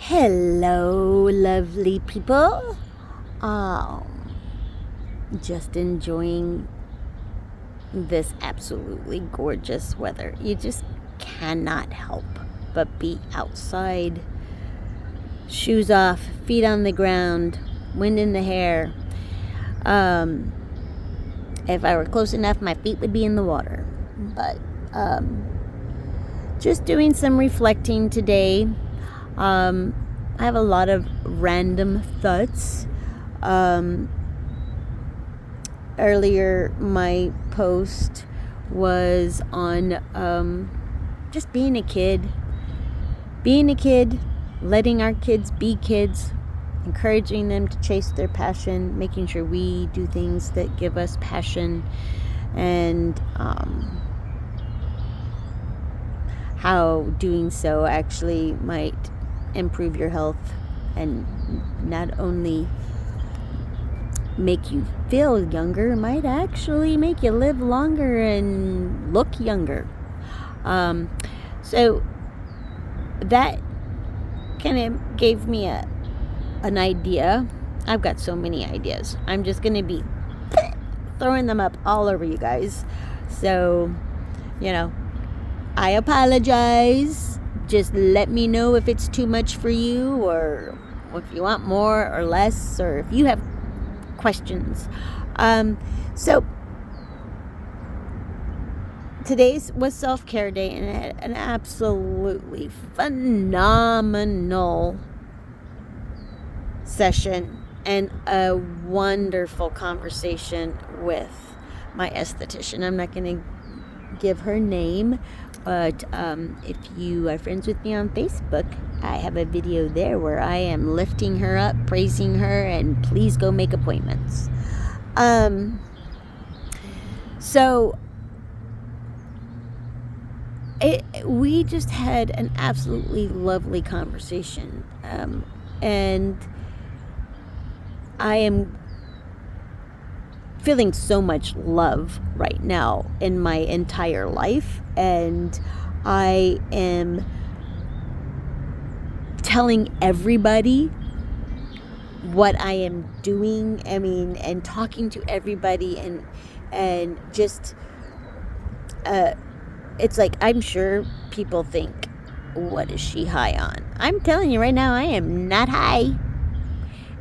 Hello, lovely people. Just enjoying this absolutely gorgeous weather. You just cannot help but be outside. Shoes off, feet on the ground, wind in the hair. If I were close enough, my feet would be in the water. But just doing some reflecting today. I have a lot of random thoughts. Earlier, my post was on just being a kid, letting our kids be kids, encouraging them to chase their passion, making sure we do things that give us passion, and how doing so actually might improve your health and not only make you feel younger, might actually make you live longer and look younger. So that kind of gave me an idea. I've got so many ideas. I'm just going to be throwing them up all over you guys. So, I apologize. Just let me know if it's too much for you, or if you want more or less, or if you have questions. So today's was self-care day, and I had an absolutely phenomenal session and a wonderful conversation with my esthetician. I'm not going to give her name, but if you are friends with me on Facebook, I have a video there where I am lifting her up, praising her, and please go make appointments. So we just had an absolutely lovely conversation, and I am feeling so much love right now in my entire life, and I am telling everybody what I am doing. And talking to everybody, and just it's like, I'm sure people think, what is she high on? I'm telling you right now, I am not high.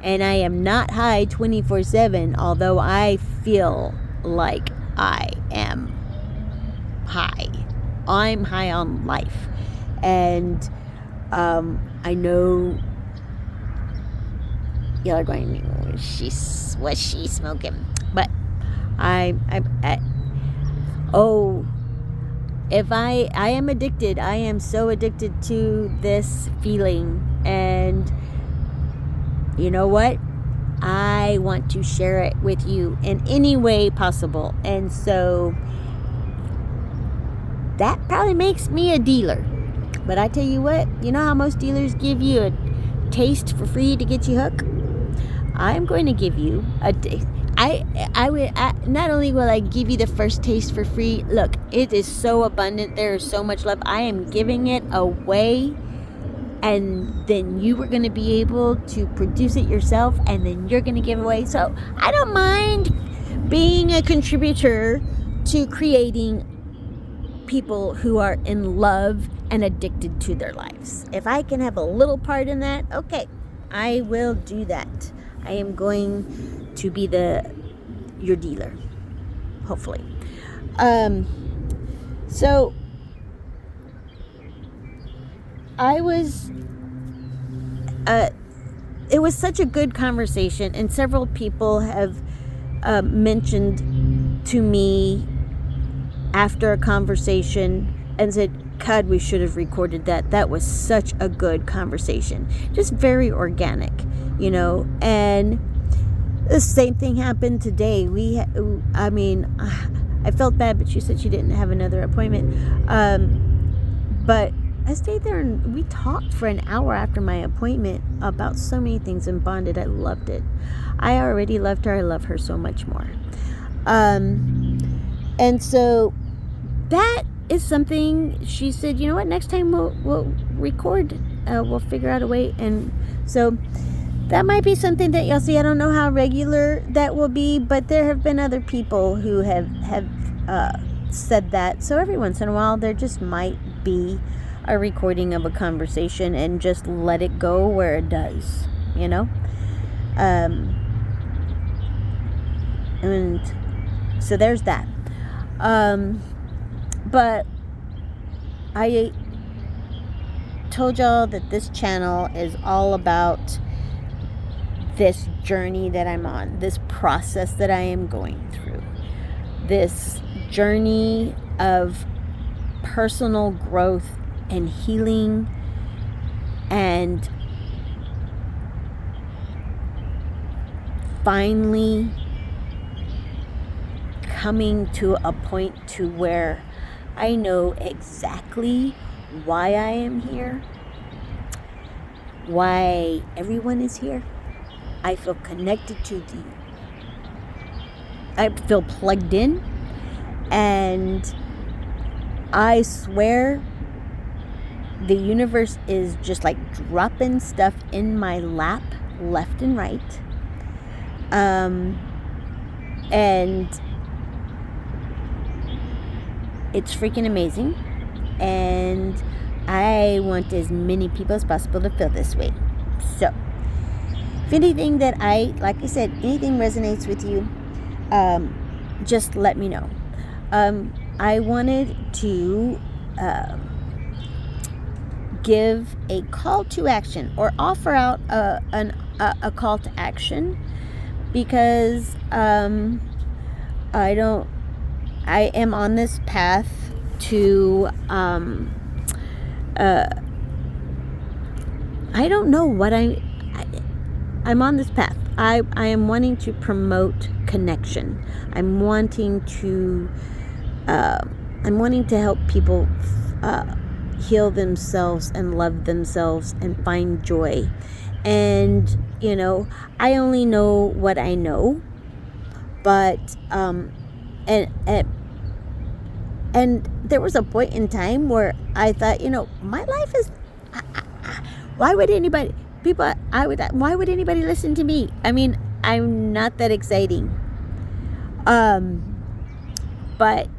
And I am not high 24/7, although I feel like I am high. I'm high on life. And I know y'all are going, what's she smoking? But if I am addicted. I am so addicted to this feeling. And you know what? I want to share it with you in any way possible. And so that probably makes me a dealer. But I tell you what, you know how most dealers give you a taste for free to get you hooked? I'm going to give you a taste. Not only will I give you the first taste for free, look, it is so abundant. There is so much love. I am giving it away. And then you were going to be able to produce it yourself, and then you're going to give away. So I don't mind being a contributor to creating people who are in love and addicted to their lives. If I can have a little part in that, okay, I will do that. I am going to be your dealer, hopefully. So it was such a good conversation, and several people have mentioned to me after a conversation and said, God, we should have recorded that. That was such a good conversation. Just very organic, and the same thing happened today. I felt bad, but she said she didn't have another appointment. But I stayed there and we talked for an hour after my appointment about so many things and bonded. I loved it. I already loved her. I love her so much more. And so that is something she said, you know what, next time we'll record we'll figure out a way. And so that might be something that you'll see. I don't know how regular that will be, but there have been other people who have said that. So every once in a while, there just might be a recording of a conversation, and just let it go where it does, you know? And so there's that. But I told y'all that this channel is all about this journey that I'm on, this process that I am going through, this journey of personal growth and healing, and finally coming to a point to where I know exactly why I am here, why everyone is here. I feel connected I feel plugged in, and I swear the universe is just like dropping stuff in my lap left and right. And it's freaking amazing. And I want as many people as possible to feel this way. So, if anything that like I said, anything resonates with you, just let me know. I wanted to give a call to action, or offer out a call to action, because I am on this path to I don't know what I'm on this path. I am wanting to promote connection. I'm wanting to help people heal themselves and love themselves and find joy. And I only know what I know, but and there was a point in time where I thought, my life is, why would anybody listen to me? I mean, I'm not that exciting. But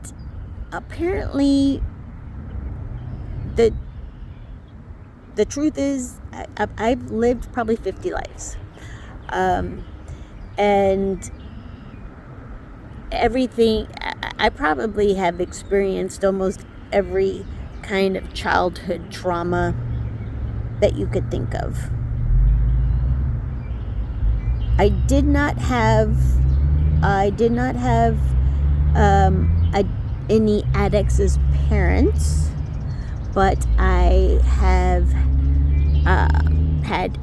apparently the truth is, I've lived probably 50 lives. And everything, I probably have experienced almost every kind of childhood trauma that you could think of. I did not have any addicts as parents, but I have had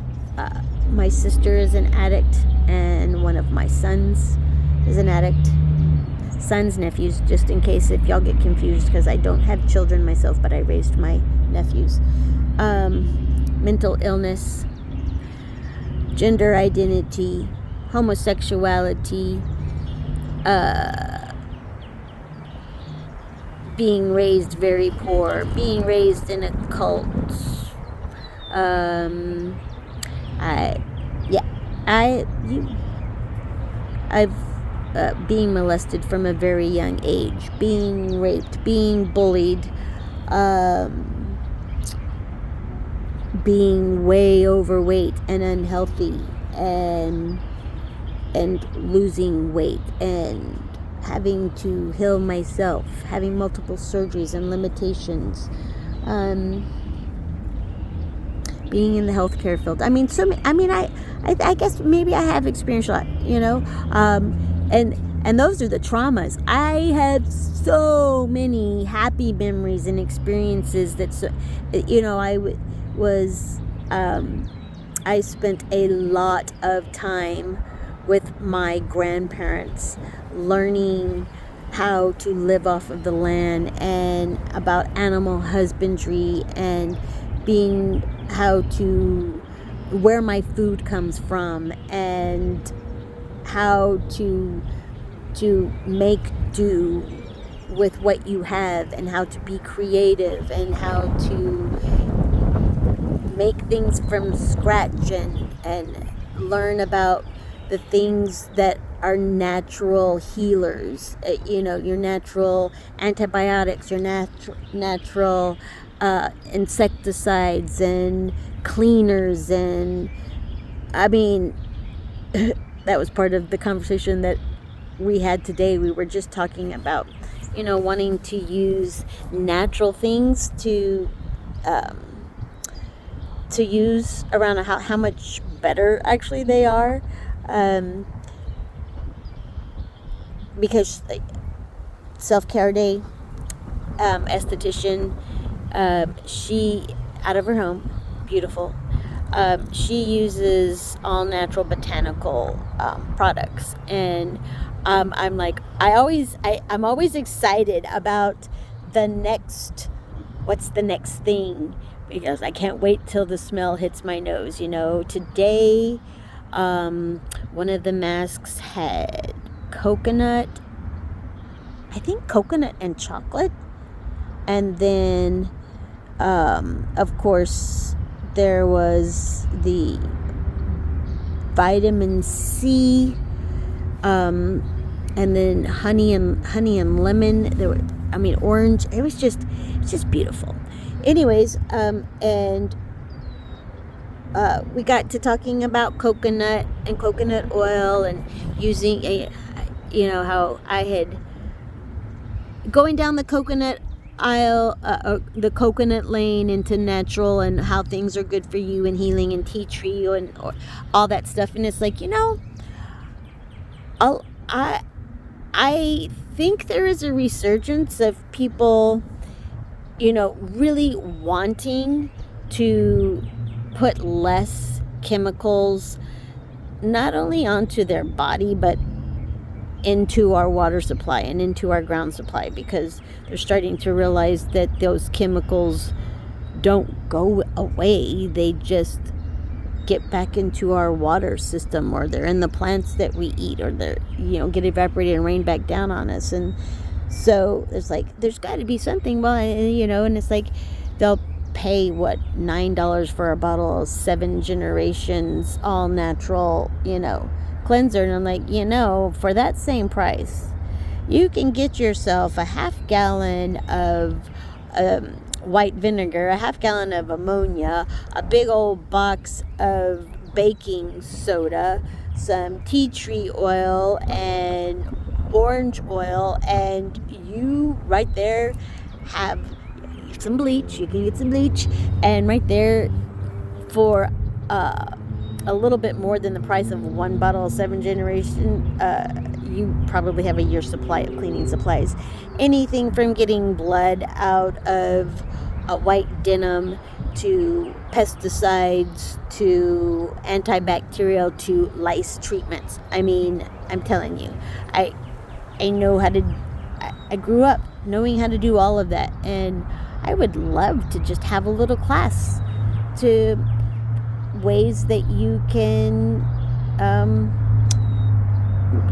my sister is an addict, and one of my sons is an addict. Sons, nephews, just in case if y'all get confused, because I don't have children myself, but I raised my nephews. Mental illness, gender identity, homosexuality, being raised very poor, being raised in a cult. I've being molested from a very young age, being raped, being bullied, being way overweight and unhealthy, and losing weight, and having to heal myself, having multiple surgeries and limitations, being in the healthcare field. I guess maybe I have experienced a lot, and those are the traumas. I had so many happy memories and experiences that, I spent a lot of time with my grandparents, learning how to live off of the land, and about animal husbandry, and where my food comes from, and how to make do with what you have, and how to be creative, and how to make things from scratch and learn about the things that are natural healers. Your natural antibiotics, your natural insecticides and cleaners. And I mean, that was part of the conversation that we had today. We were just talking about, wanting to use natural things um, to use around how much better actually they are. Um, because self-care day, esthetician, she, out of her home, beautiful, she uses all natural botanical products. And I'm like, I'm always excited about the next, what's the next thing, because I can't wait till the smell hits my nose. Today, one of the masks had coconut, I think coconut and chocolate. And then, of course, there was the vitamin C, and then honey and lemon. Orange. It's just beautiful. Anyways, and we got to talking about coconut and coconut oil, and using how I had going down the coconut aisle, the coconut lane into natural, and how things are good for you and healing and tea tree and all that stuff. And it's like, I think there is a resurgence of people, really wanting to put less chemicals not only onto their body, but into our water supply and into our ground supply, because they're starting to realize that those chemicals don't go away. They just get back into our water system, or they're in the plants that we eat, or they're, get evaporated and rain back down on us. And so there's got to be something. Well, and it's like they'll pay $9 for a bottle of 7 Generations all natural, cleanser. And I'm like, for that same price, you can get yourself a half gallon of white vinegar, a half gallon of ammonia, a big old box of baking soda, some tea tree oil, and orange oil, and you right there have some bleach. You can get some bleach, and right there for a little bit more than the price of one bottle of 7 Generation, you probably have a year's supply of cleaning supplies. Anything from getting blood out of a white denim, to pesticides, to antibacterial, to lice treatments. I'm telling you, I know how to, I grew up knowing how to do all of that, and I would love to just have a little class to ways that you can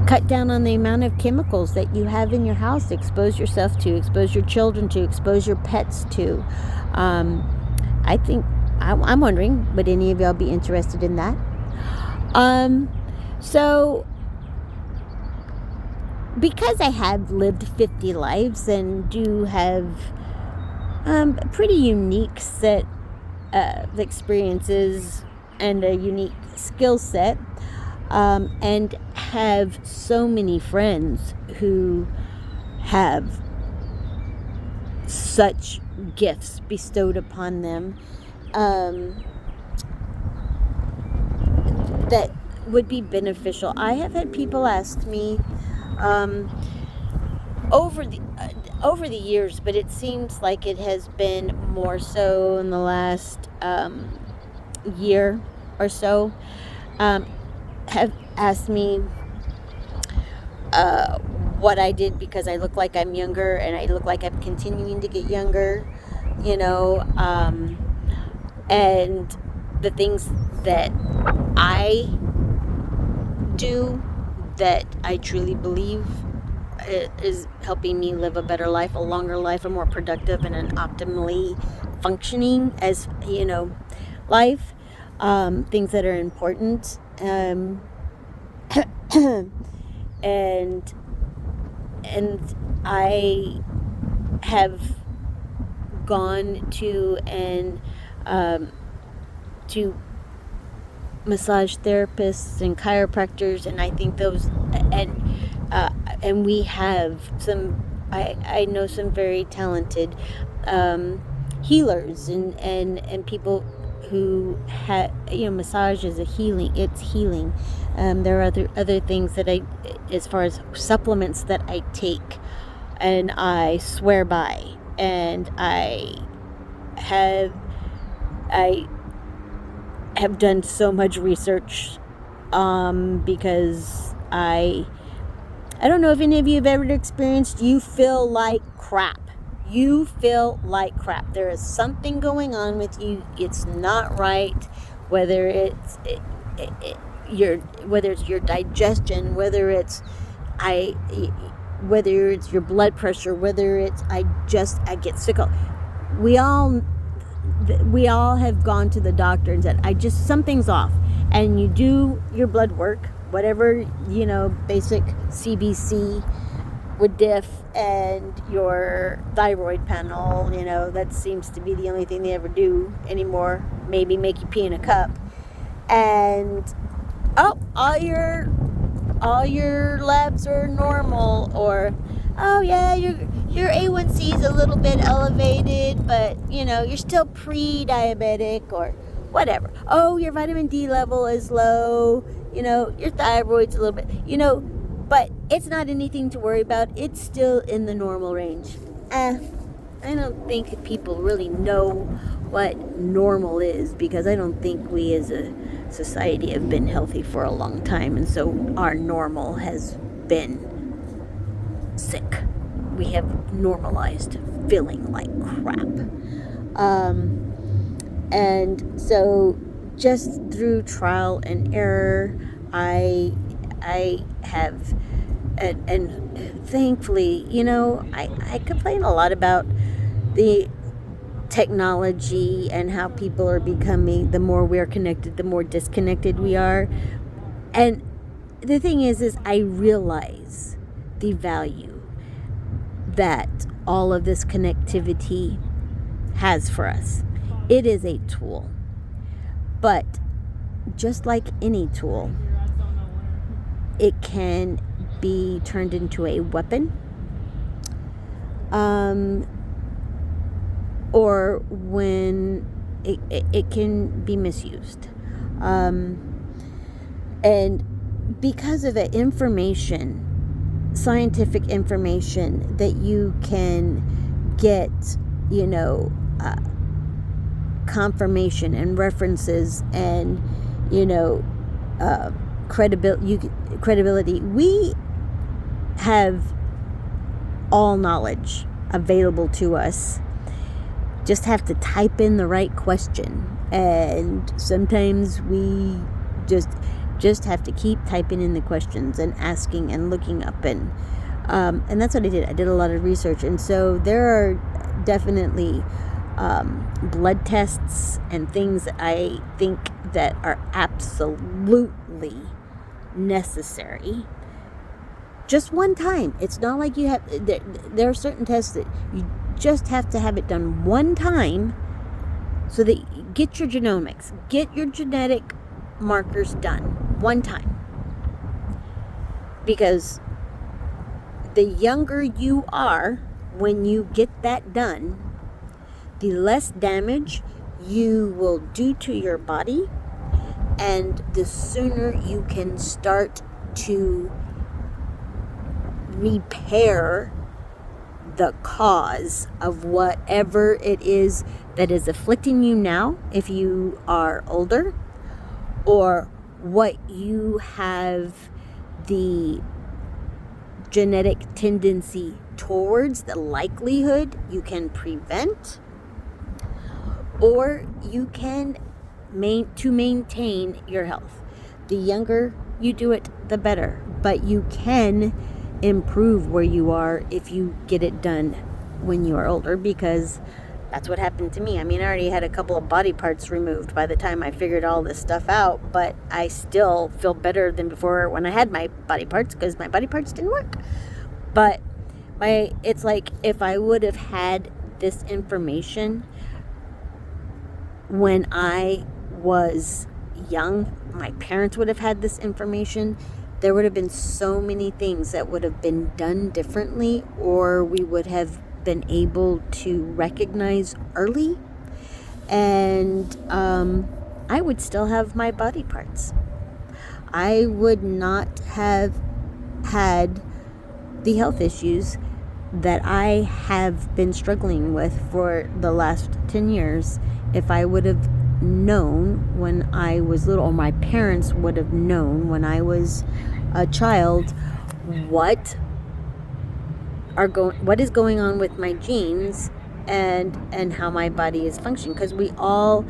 cut down on the amount of chemicals that you have in your house, expose yourself to, expose your children to, expose your pets to. I think, I'm wondering, would any of y'all be interested in that? So, because I have lived 50 lives and do have a pretty unique set of experiences and a unique skill set, and have so many friends who have such gifts bestowed upon them, that would be beneficial. I have had people ask me over the years, but it seems like it has been more so in the last year or so, have asked me what I did, because I look like I'm younger, and I look like I'm continuing to get younger, and the things that I do that I truly believe is helping me live a better life, a longer life, a more productive, and an optimally functioning, as life, things that are important, and I have gone to to massage therapists and chiropractors, and I think those and we have some. I know some very talented healers and people who have, massage is a healing. It's healing. There are other things that as far as supplements that I take, and I swear by, and I have done so much research, because I don't know if any of you have ever experienced, you feel like crap. You feel like crap. There is something going on with you. It's not right. Whether it's your digestion, whether it's your blood pressure, whether it's I get sick. We all have gone to the doctor and said, something's off. And you do your blood work, whatever, basic CBC with diff and your thyroid panel, that seems to be the only thing they ever do anymore. Maybe make you pee in a cup. And, all your labs are normal, or, oh yeah, your A1C is a little bit elevated, but you're still pre-diabetic, or whatever. Oh, your vitamin D level is low, your thyroid's a little bit, but it's not anything to worry about. It's still in the normal range. I don't think people really know what normal is, because I don't think we as a society have been healthy for a long time, and so our normal has been sick. We have normalized feeling like crap. And so just through trial and error, I have, and thankfully, I complain a lot about the technology and how people are becoming, the more we're connected, the more disconnected we are. And the thing is I realize the value that all of this connectivity has for us. It is a tool, but just like any tool, it can be turned into a weapon, or when it can be misused. And because of the scientific information that you can get, confirmation and references and, credibility, we have all knowledge available to us. Just have to type in the right question, and sometimes we just have to keep typing in the questions and asking and looking up, and that's what I did. I did a lot of research, and so there are definitely blood tests and things that I think that are absolutely necessary. Just one time. It's not like you have. There are certain tests that you just have to have it done one time, so that you get your genomics, get your genetic markers done one time. Because the younger you are when you get that done, the less damage you will do to your body, and the sooner you can start to repair the cause of whatever it is that is afflicting you now, if you are older, or what you have the genetic tendency towards, the likelihood you can prevent, or you can maintain your health. The younger you do it, the better. But you can improve where you are if you get it done when you are older, because That's what happened to me. I mean, I already had a couple of body parts removed by the time I figured all this stuff out, but I still feel better than before when I had my body parts, because my body parts didn't work. But it's like, if I would have had this information when I was young, my parents would have had this information, there would have been so many things that would have been done differently, or we would have been able to recognize early, and I would still have my body parts. I would not have had the health issues that I have been struggling with for the last 10 years if I would have known when I was little, or my parents would have known when I was a child, what is going on with my genes and how my body is functioning, because we all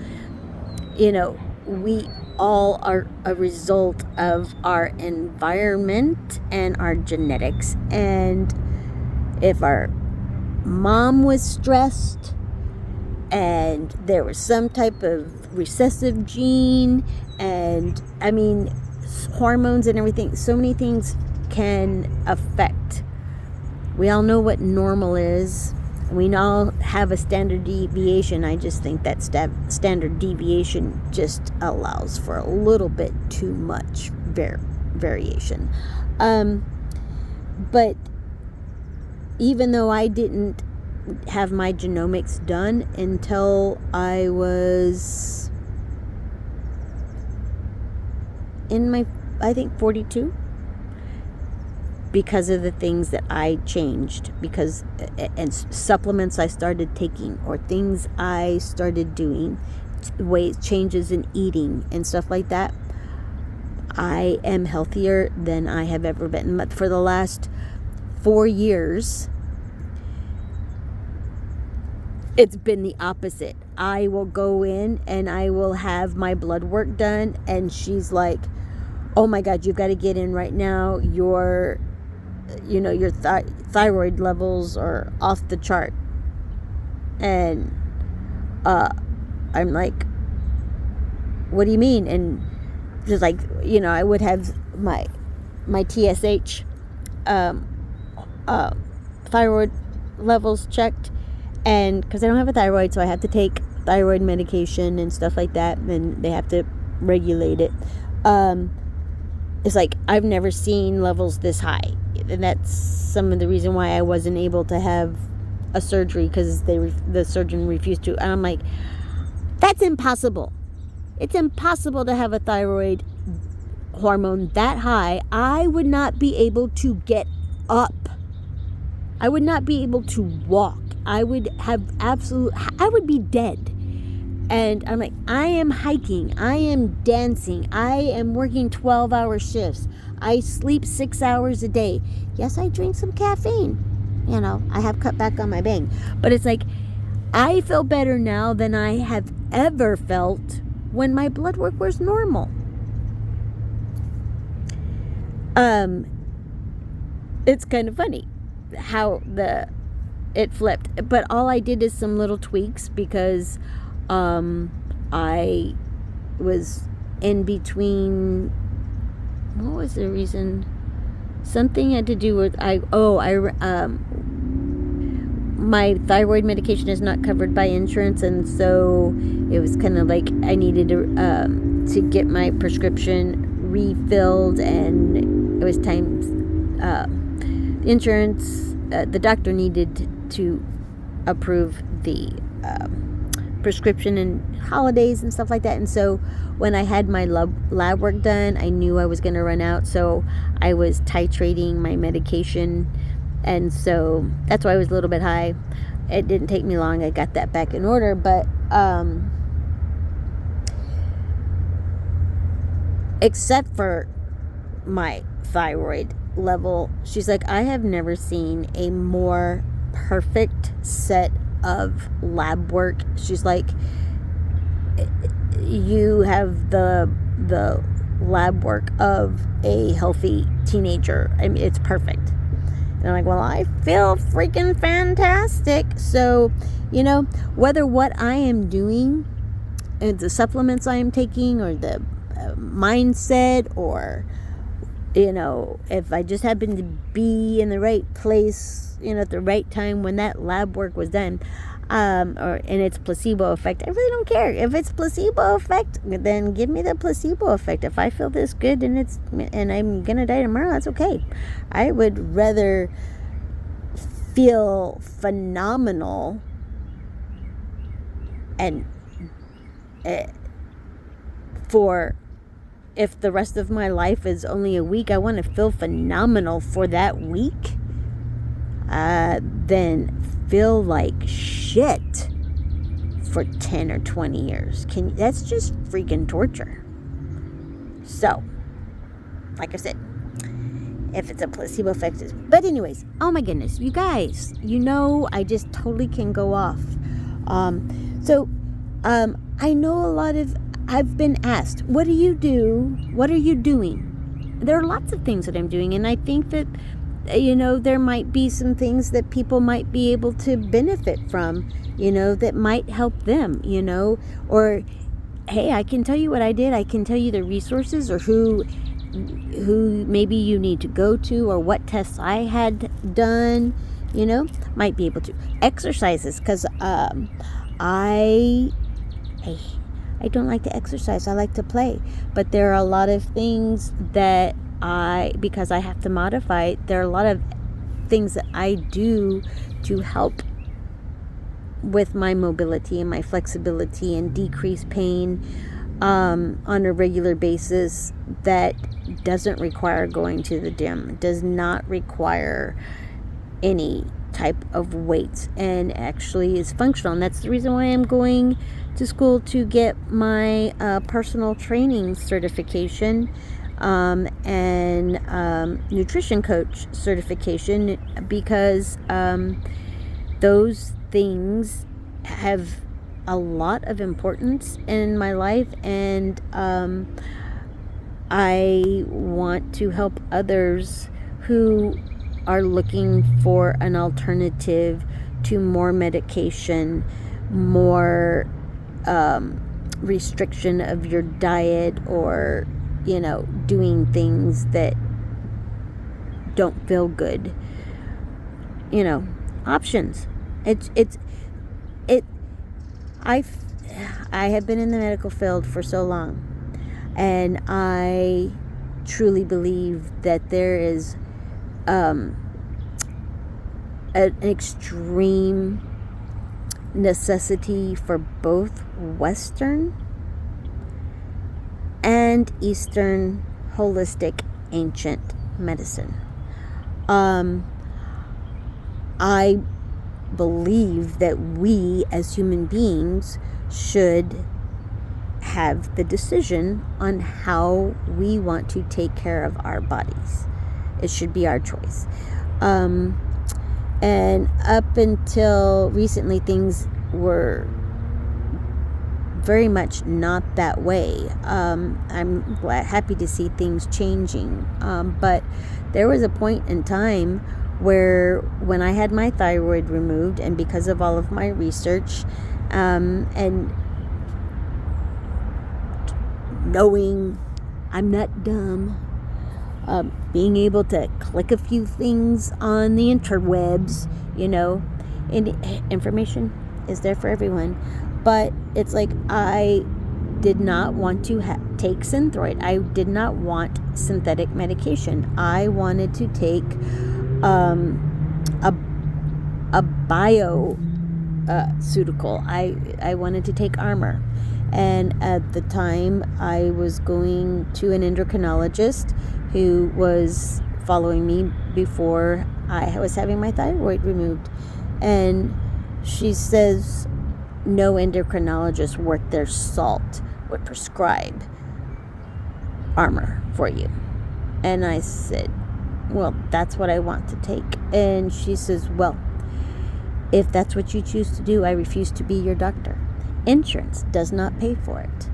are a result of our environment and our genetics. And if our mom was stressed and there was some type of recessive gene, and I mean hormones and everything, so many things can affect. We all know what normal is. We all have a standard deviation. I just think that standard deviation just allows for a little bit too much variation. But even though I didn't have my genomics done until I was in my, I think, 42, because of the things that I changed, and supplements I started taking, or things I started doing, changes in eating and stuff like that, I am healthier than I have ever been. But for the last 4 years, it's been the opposite. I will go in and I will have my blood work done, and she's like, oh my God, you've got to get in right now. Your thyroid levels are off the chart. And I'm like, what do you mean? And just like, I would have my TSH thyroid levels checked, and because I don't have a thyroid, so I have to take thyroid medication and stuff like that, and they have to regulate it. It's like, I've never seen levels this high, and that's some of the reason why I wasn't able to have a surgery, because the surgeon refused to. And I'm like, that's impossible. It's impossible to have a thyroid hormone that high. I would not be able to get up. I would not be able to walk. I would be dead. And I'm like, I am hiking, I am dancing, I am working 12-hour shifts, I sleep 6 hours a day. Yes, I drink some caffeine. I have cut back on my bang. But it's like, I feel better now than I have ever felt when my blood work was normal. It's kind of funny how it flipped. But all I did is some little tweaks, because I was in between. What was the reason? Something had to do with my thyroid medication is not covered by insurance, and so it was kind of like I needed to get my prescription refilled, and it was time. Insurance, the doctor needed to approve the prescription and holidays and stuff like that. And so when I had my lab work done, I knew I was going to run out, so I was titrating my medication, and so that's why I was a little bit high. It didn't take me long. I got that back in order. But except for my thyroid level, she's like, I have never seen a more perfect set of lab work. She's like, you have the lab work of a healthy teenager. I mean, it's perfect. They're like, well, I feel freaking fantastic. So, whether what I am doing, the supplements I am taking, or the mindset, or if I just happen to be in the right place, at the right time when that lab work was done, and it's placebo effect, I really don't care. If it's placebo effect, then give me the placebo effect. If I feel this good and I'm gonna die tomorrow, that's okay. I would rather feel phenomenal and for if the rest of my life is only a week, I want to feel phenomenal for that week, then feel like shit for 10 or 20 years. That's just freaking torture. So, like I said, if it's a placebo effect. But anyways, oh my goodness, you guys, I just totally can go off. I know I've been asked, what do you do? What are you doing? There are lots of things that I'm doing, and I think that, there might be some things that people might be able to benefit from, that might help them, or, hey, I can tell you what I did. I can tell you the resources, or who maybe you need to go to, or what tests I had done, might be able to. Exercises, because I don't like to exercise. I like to play. But there are a lot of things that because I have to modify, there are a lot of things that I do to help with my mobility and my flexibility and decrease pain on a regular basis that doesn't require going to the gym, does not require any type of weights, and actually is functional. And that's the reason why I'm going to school to get my personal training certification and nutrition coach certification, because those things have a lot of importance in my life, and I want to help others who are looking for an alternative to more medication, more restriction of your diet, or doing things that don't feel good. Options. I have been in the medical field for so long, and I truly believe that there is an extreme necessity for both Western and Eastern holistic ancient medicine. I believe that we as human beings should have the decision on how we want to take care of our bodies. It should be our choice. And up until recently, things were very much not that way. I'm happy to see things changing. But there was a point in time where when I had my thyroid removed, and because of all of my research and knowing I'm not dumb, being able to click a few things on the interwebs, and information is there for everyone. But it's like, I did not want to take Synthroid. I did not want synthetic medication. I wanted to take a bio-ceutical. I wanted to take Armor. And at the time, I was going to an endocrinologist who was following me before I was having my thyroid removed. And she says no endocrinologist worth their salt would prescribe Armor for you. And I said, well, that's what I want to take. And she says, well, if that's what you choose to do, I refuse to be your doctor. Insurance does not pay for it.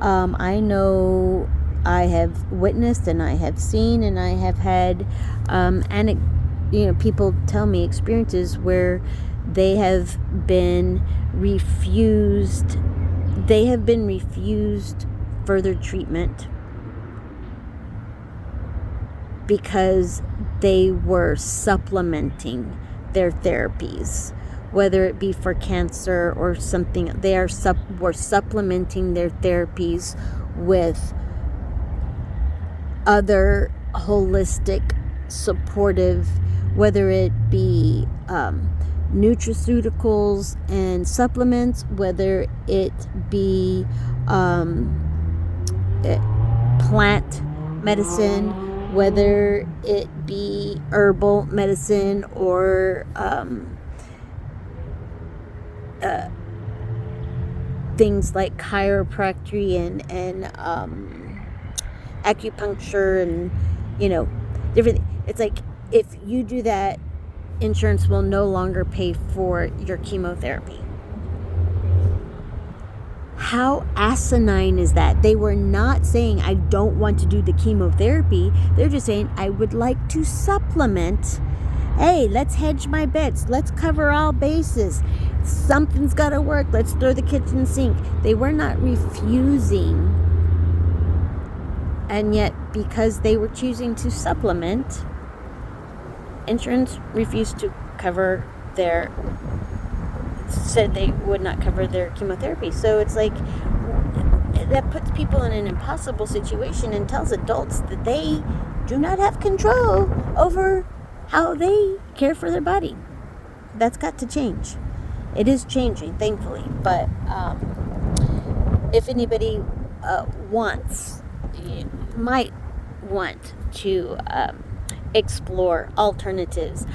I know I have witnessed, and I have seen, and I have had people tell me experiences where they have been refused further treatment because they were supplementing their therapies, whether it be for cancer or something. They were supplementing their therapies with other holistic supportive, whether it be nutraceuticals and supplements, whether it be plant medicine, whether it be herbal medicine, or things like chiropractic and acupuncture and different. It's like, if you do that, insurance will no longer pay for your chemotherapy. How asinine is that? They were not saying, I don't want to do the chemotherapy. They're just saying, I would like to supplement. Hey, let's hedge my bets. Let's cover all bases. Something's got to work. Let's throw the kitchen sink. They were not refusing. And yet, because they were choosing to supplement, insurance refused to cover said they would not cover their chemotherapy. So it's like, that puts people in an impossible situation and tells adults that they do not have control over how they care for their body. That's got to change. It is changing, thankfully. But if anybody might want to explore alternatives,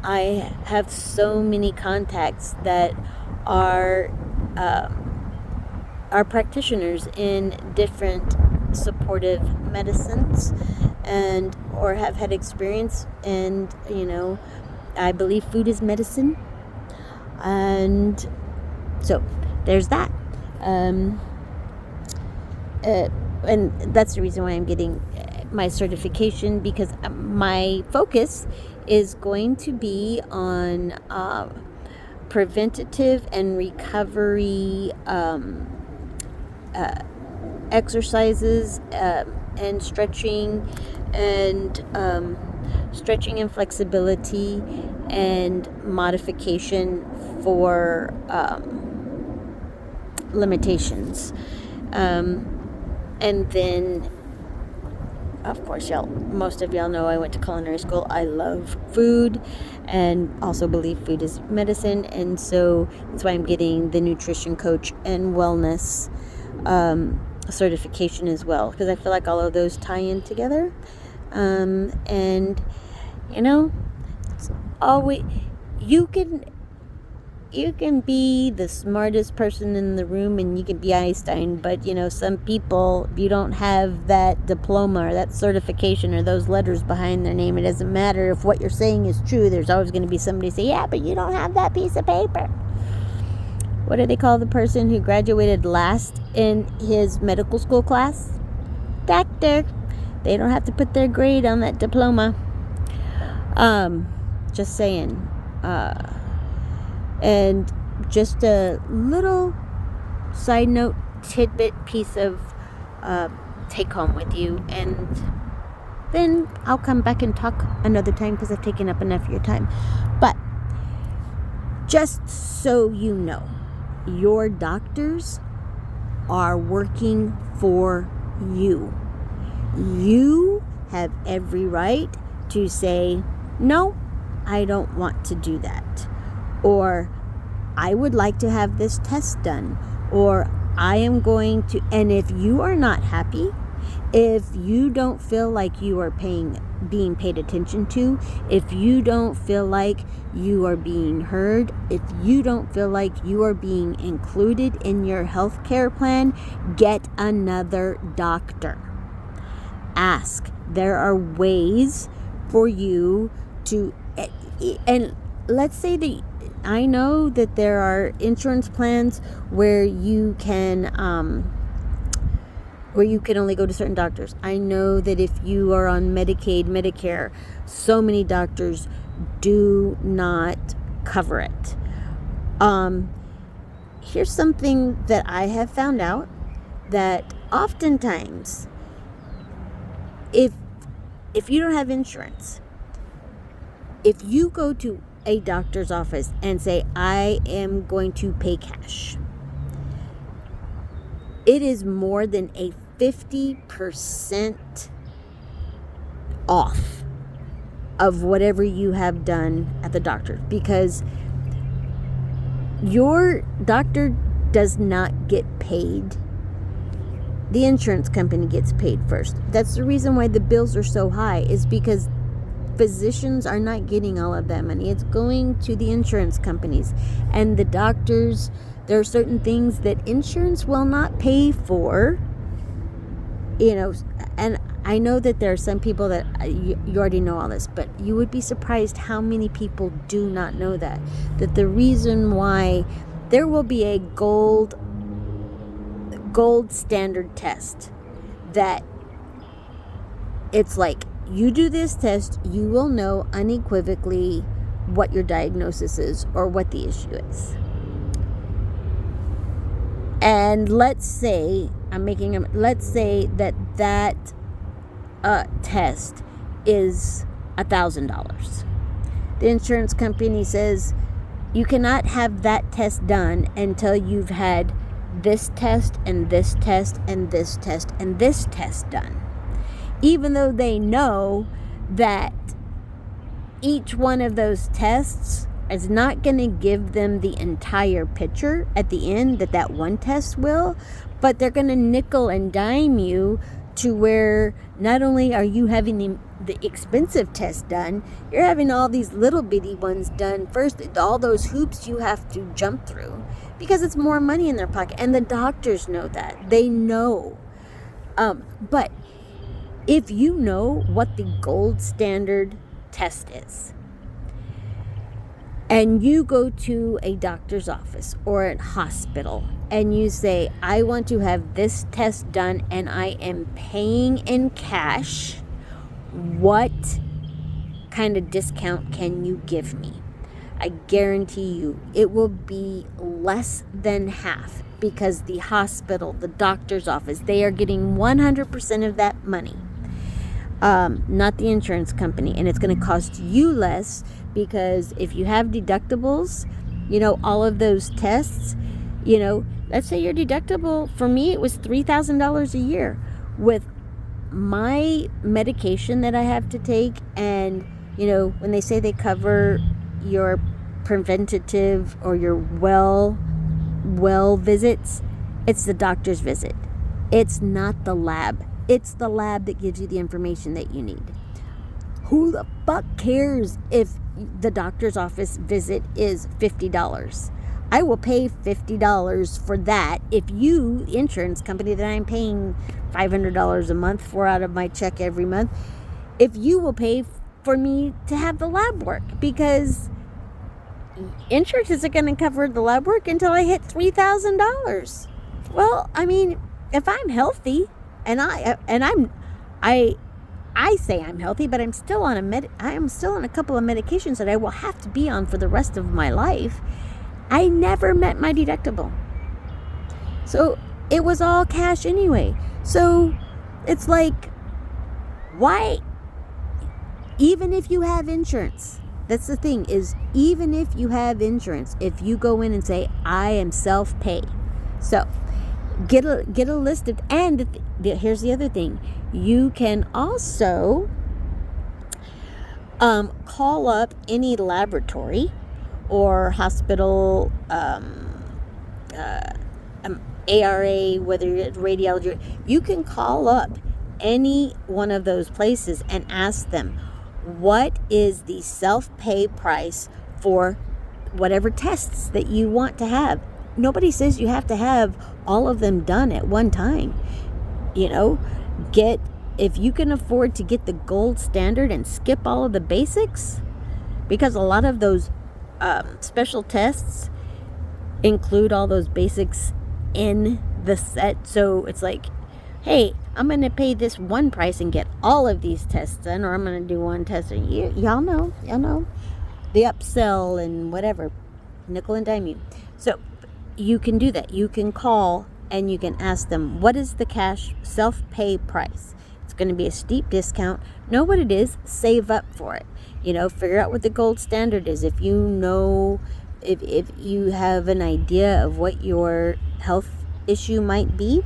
I have so many contacts that are practitioners in different supportive medicines, or have had experience, and I believe food is medicine, and so there's that. And that's the reason why I'm getting my certification, because my focus is going to be on preventative and recovery exercises and stretching and flexibility and modification for limitations. And then, of course, most of y'all know I went to culinary school. I love food and also believe food is medicine. And so that's why I'm getting the nutrition coach and wellness certification as well, because I feel like all of those tie in together. And it's always, you can be the smartest person in the room and you can be Einstein, but some people, if you don't have that diploma or that certification or those letters behind their name, it doesn't matter if what you're saying is true. There's always going to be somebody say, yeah, but you don't have that piece of paper. What do they call the person who graduated last in his medical school class? Doctor. They don't have to put their grade on that diploma. Just saying. And just a little side note, tidbit piece of take home with you, and then I'll come back and talk another time because I've taken up enough of your time. But just so you know, your doctors are working for you. You have every right to say, no, I don't want to do that. Or, I would like to have this test done. Or, I am going to, and if you are not happy, if you don't feel like you are being paid attention to, if you don't feel like you are being heard, if you don't feel like you are being included in your health care plan, get another doctor. Ask. There are ways for you to, and let's say that I know that there are insurance plans where you can where you can only go to certain doctors. I know that if you are on Medicaid, Medicare, so many doctors do not cover it. Here's something that I have found out, that oftentimes if you don't have insurance, if you go to a doctor's office and say, I am going to pay cash, it is more than a 50% off of whatever you have done at the doctor, because your doctor does not get paid. The insurance company gets paid first. That's the reason why the bills are so high, is because physicians are not getting all of that money. It's going to the insurance companies. And the doctors, there are certain things that insurance will not pay for, and I know that there are some people that you already know all this, but you would be surprised how many people do not know that the reason why there will be a gold standard test, that it's like, you do this test, you will know unequivocally what your diagnosis is or what the issue is. And let's say that test is $1,000. The insurance company says you cannot have that test done until you've had this test and this test and this test and this test done, even though they know that each one of those tests is not going to give them the entire picture at the end that one test will, but they're going to nickel and dime you to where not only are you having the expensive test done, you're having all these little bitty ones done first, all those hoops you have to jump through, because it's more money in their pocket. And the doctors know that. They know. But if you know what the gold standard test is, and you go to a doctor's office or a hospital and you say, I want to have this test done and I am paying in cash, what kind of discount can you give me? I guarantee you it will be less than half, because the hospital, the doctor's office, they are getting 100% of that money, not the insurance company. And it's going to cost you less, because if you have deductibles, all of those tests, let's say your deductible, for me, it was $3,000 a year. With my medication that I have to take, and, when they say they cover your preventative or your well visits, it's the doctor's visit. It's not the lab. It's the lab that gives you the information that you need. Who the fuck cares if the doctor's office visit is $50? I will pay $50 for that if you, the insurance company that I'm paying $500 a month for out of my check every month, if you will pay for me to have the lab work, because insurance isn't going to cover the lab work until I hit $3,000. Well, I mean, if I'm healthy, and I say I'm healthy, but I'm still on a couple of medications that I will have to be on for the rest of my life. I never met my deductible. So it was all cash anyway. So it's like, why, even if you have insurance, that's the thing, is even if you have insurance, if you go in and say, I am self-pay. So get a list of, and here's the other thing. You can also call up any laboratory or hospital, ARA, whether it's radiology. You can call up any one of those places and ask them, what is the self-pay price for whatever tests that you want to have? Nobody says you have to have all of them done at one time. If you can afford to get the gold standard and skip all of the basics, because a lot of those special tests include all those basics in the set. So it's like, hey, I'm going to pay this one price and get all of these tests done, or I'm going to do one test. Y'all know the upsell and whatever, nickel and dime you. So you can do that. You can call and you can ask them, what is the cash self-pay price? It's going to be a steep discount. Know what it is, save up for it. Figure out what the gold standard is. If if you have an idea of what your health issue might be,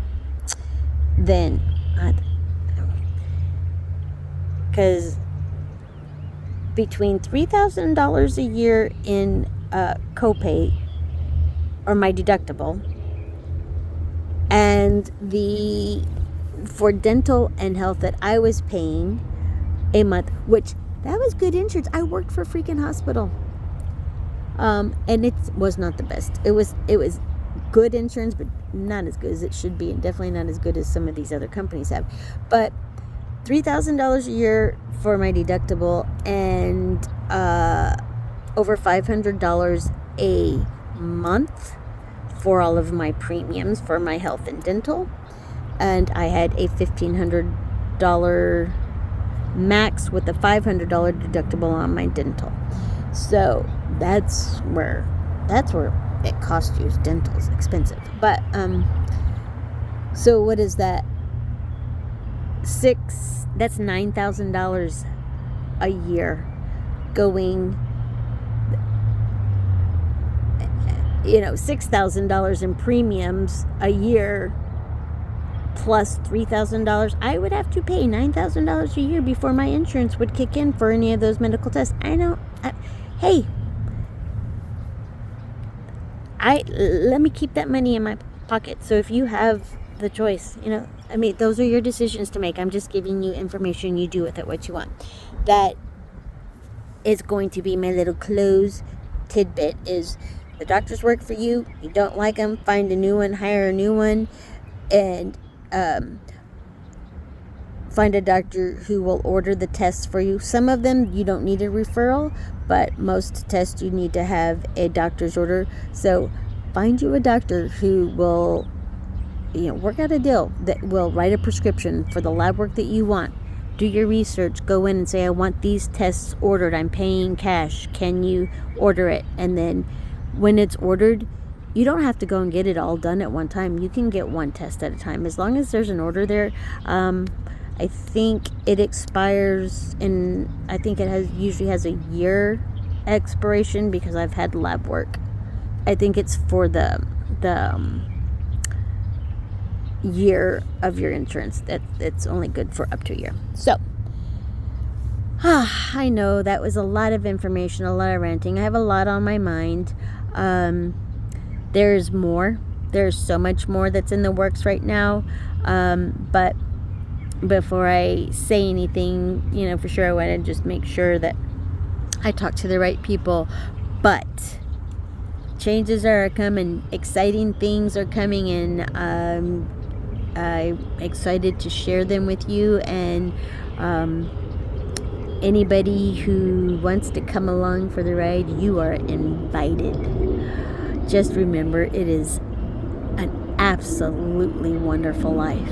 then because between $3,000 a year in copay, or my deductible, and for dental and health that I was paying a month, which that was good insurance. I worked for a freaking hospital, and it was not the best. It was good insurance, but not as good as it should be, and definitely not as good as some of these other companies have. But $3,000 a year for my deductible, and over $500 a month for all of my premiums for my health and dental. And I had a $1,500 max with a $500 deductible on my dental. So that's where it costs you. Dental's expensive. But so what is that? That's $9,000 a year going, $6,000 in premiums a year plus $3,000. I would have to pay $9,000 a year before my insurance would kick in for any of those medical tests. I know. Hey, let me keep that money in my pocket. So if you have the choice, those are your decisions to make. I'm just giving you information. You do with it what you want. That is going to be my little close tidbit. Is the doctors work for you? You don't like them? Find a new one. Hire a new one, and find a doctor who will order the tests for you. Some of them you don't need a referral, but most tests you need to have a doctor's order. So find you a doctor who will work out a deal that will write a prescription for the lab work that you want. Do your research. Go in and say, I want these tests ordered. I'm paying cash. Can you order it? And then when it's ordered, you don't have to go and get it all done at one time. You can get one test at a time as long as there's an order there. I think it expires I think it usually has a year expiration, because I've had lab work. I think it's for the year of your insurance. It's only good for up to a year. So I know that was a lot of information, a lot of ranting. I have a lot on my mind. There's more. There's so much more that's in the works right now. But before I say anything, for sure, I want to just make sure that I talk to the right people. But changes are coming. Exciting things are coming, and I'm excited to share them with you. And anybody who wants to come along for the ride, you are invited. Just remember, it is an absolutely wonderful life,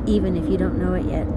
even if you don't know it yet.